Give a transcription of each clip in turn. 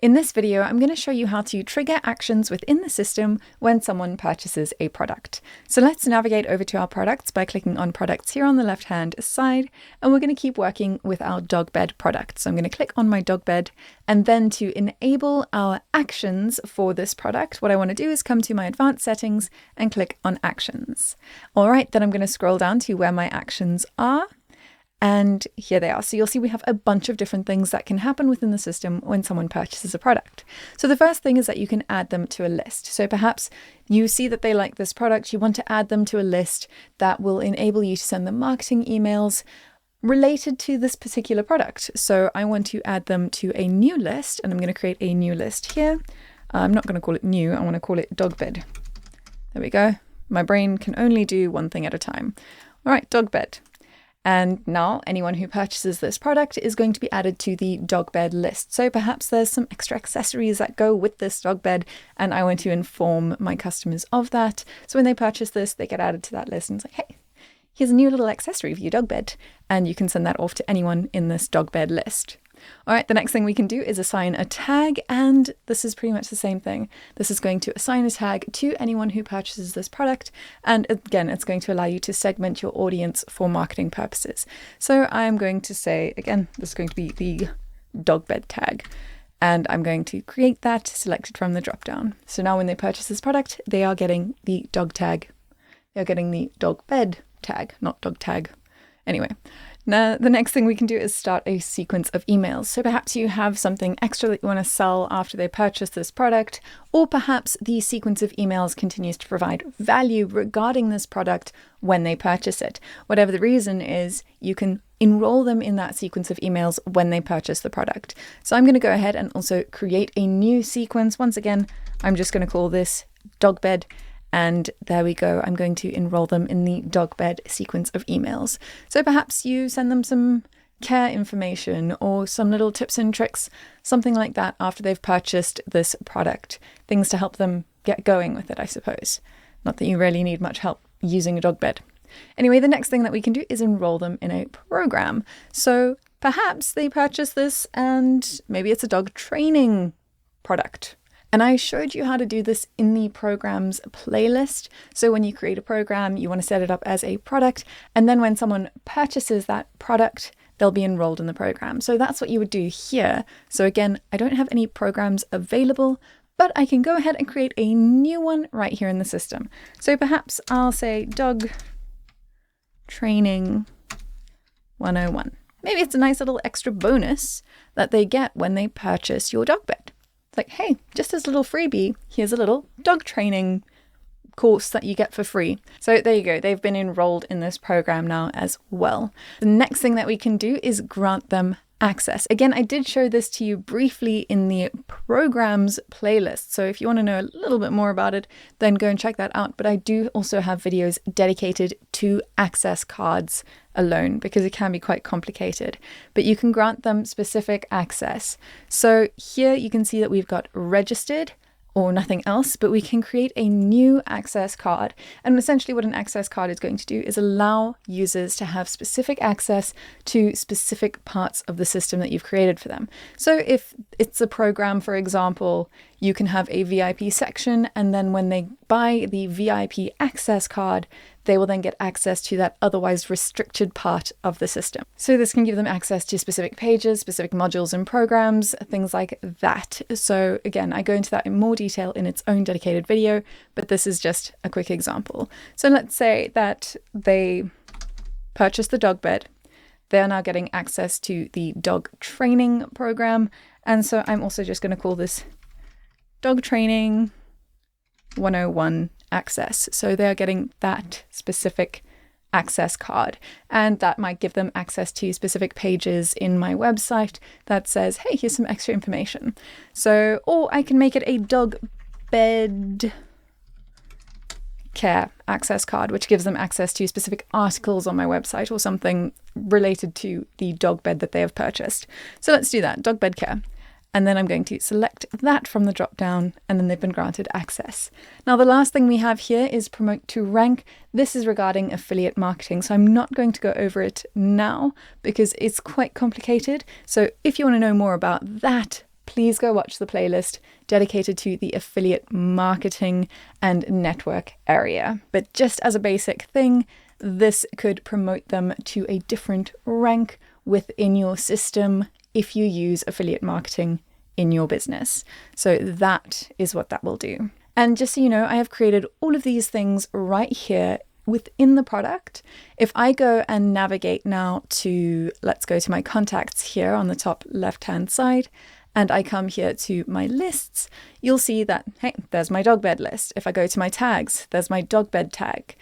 In this video, I'm going to show you how to trigger actions within the system when someone purchases a product. So let's navigate over to our products by clicking on products here on the left-hand side, and we're going to keep working with our dog bed product. So I'm going to click on my dog bed, and then to enable our actions for this product, what I want to do is come to my advanced settings and click on actions. All right, then I'm going to scroll down to where my actions are. And here they are. So you'll see we have a bunch of different things that can happen within the system when someone purchases a product. So the first thing is that you can add them to a list. So perhaps you see that they like this product, you want to add them to a list that will enable you to send them marketing emails related to this particular product. So I want to add them to a new list, and I'm going to create a new list here. I'm not going to call it new, I want to call it dog bed. There we go. My brain can only do one thing at a time. All right, dog bed. And now anyone who purchases this product is going to be added to the dog bed list. So perhaps there's some extra accessories that go with this dog bed, and I want to inform my customers of that. So when they purchase this, they get added to that list and it's like, hey, here's a new little accessory for your dog bed. And you can send that off to anyone in this dog bed list. All right, the next thing we can do is assign a tag, and this is pretty much the same thing. This is going to assign a tag to anyone who purchases this product, and again, it's going to allow you to segment your audience for marketing purposes. So I'm going to say, again, this is going to be the dog bed tag, and I'm going to create that, select it from the dropdown. So now when they purchase this product, they are getting the dog tag. They're getting the dog bed tag, not dog tag. Anyway. Now, the next thing we can do is start a sequence of emails. So perhaps you have something extra that you want to sell after they purchase this product, or perhaps the sequence of emails continues to provide value regarding this product when they purchase it. Whatever the reason is, you can enroll them in that sequence of emails when they purchase the product. So I'm going to go ahead and also create a new sequence. Once again, I'm just going to call this dog bed. And there we go. I'm going to enroll them in the dog bed sequence of emails. So perhaps you send them some care information or some little tips and tricks, something like that after they've purchased this product. Things to help them get going with it, I suppose. Not that you really need much help using a dog bed. Anyway, the next thing that we can do is enroll them in a program. So perhaps they purchase this and maybe it's a dog training product. And I showed you how to do this in the programs playlist. So when you create a program, you want to set it up as a product. And then when someone purchases that product, they'll be enrolled in the program. So that's what you would do here. So again, I don't have any programs available, but I can go ahead and create a new one right here in the system. So perhaps I'll say dog training 101. Maybe it's a nice little extra bonus that they get when they purchase your dog bed. Like, hey, just as a little freebie, here's a little dog training course that you get for free. So there you go. They've been enrolled in this program now as well. The next thing that we can do is grant them access. Again, I did show this to you briefly in the programs playlist. So if you want to know a little bit more about it, then go and check that out. But I do also have videos dedicated to access cards alone because it can be quite complicated, but you can grant them specific access. So here you can see that we've got registered or nothing else, but we can create a new access card. And essentially what an access card is going to do is allow users to have specific access to specific parts of the system that you've created for them. So if it's a program, for example, you can have a VIP section, and then when they buy the VIP access card, they will then get access to that otherwise restricted part of the system. So this can give them access to specific pages, specific modules and programs, things like that. So again, I go into that in more detail in its own dedicated video, but this is just a quick example. So let's say that they purchase the dog bed. They're now getting access to the dog training program. And so I'm also just going to call this dog training 101 access. So they're getting that specific access card, and that might give them access to specific pages in my website that says, hey, here's some extra information. So, or I can make it a dog bed care access card, which gives them access to specific articles on my website or something related to the dog bed that they have purchased. So let's do that, dog bed care. And then I'm going to select that from the drop down, and then they've been granted access. Now, the last thing we have here is promote to rank. This is regarding affiliate marketing. So I'm not going to go over it now because it's quite complicated. So if you want to know more about that please go watch the playlist dedicated to the affiliate marketing and network area. But just as a basic thing, this could promote them to a different rank within your system if you use affiliate marketing in your business. So that is what that will do. And just so you know, I have created all of these things right here within the product. If I go and navigate now to, let's go to my contacts here on the top left-hand side, and I come here to my lists, you'll see that, hey, there's my dog bed list. If I go to my tags, there's my dog bed tag.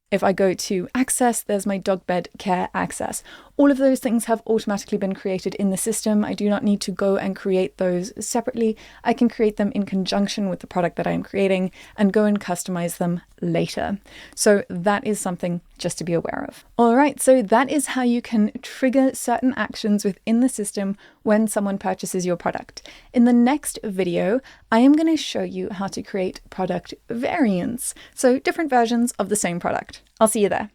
If I go to access, there's my dog bed care access. All of those things have automatically been created in the system. I do not need to go and create those separately. I can create them in conjunction with the product that I'm creating and go and customize them later. So that is something just to be aware of. All right, so that is how you can trigger certain actions within the system when someone purchases your product. In the next video, I am going to show you how to create product variants, so different versions of the same product. I'll see you there.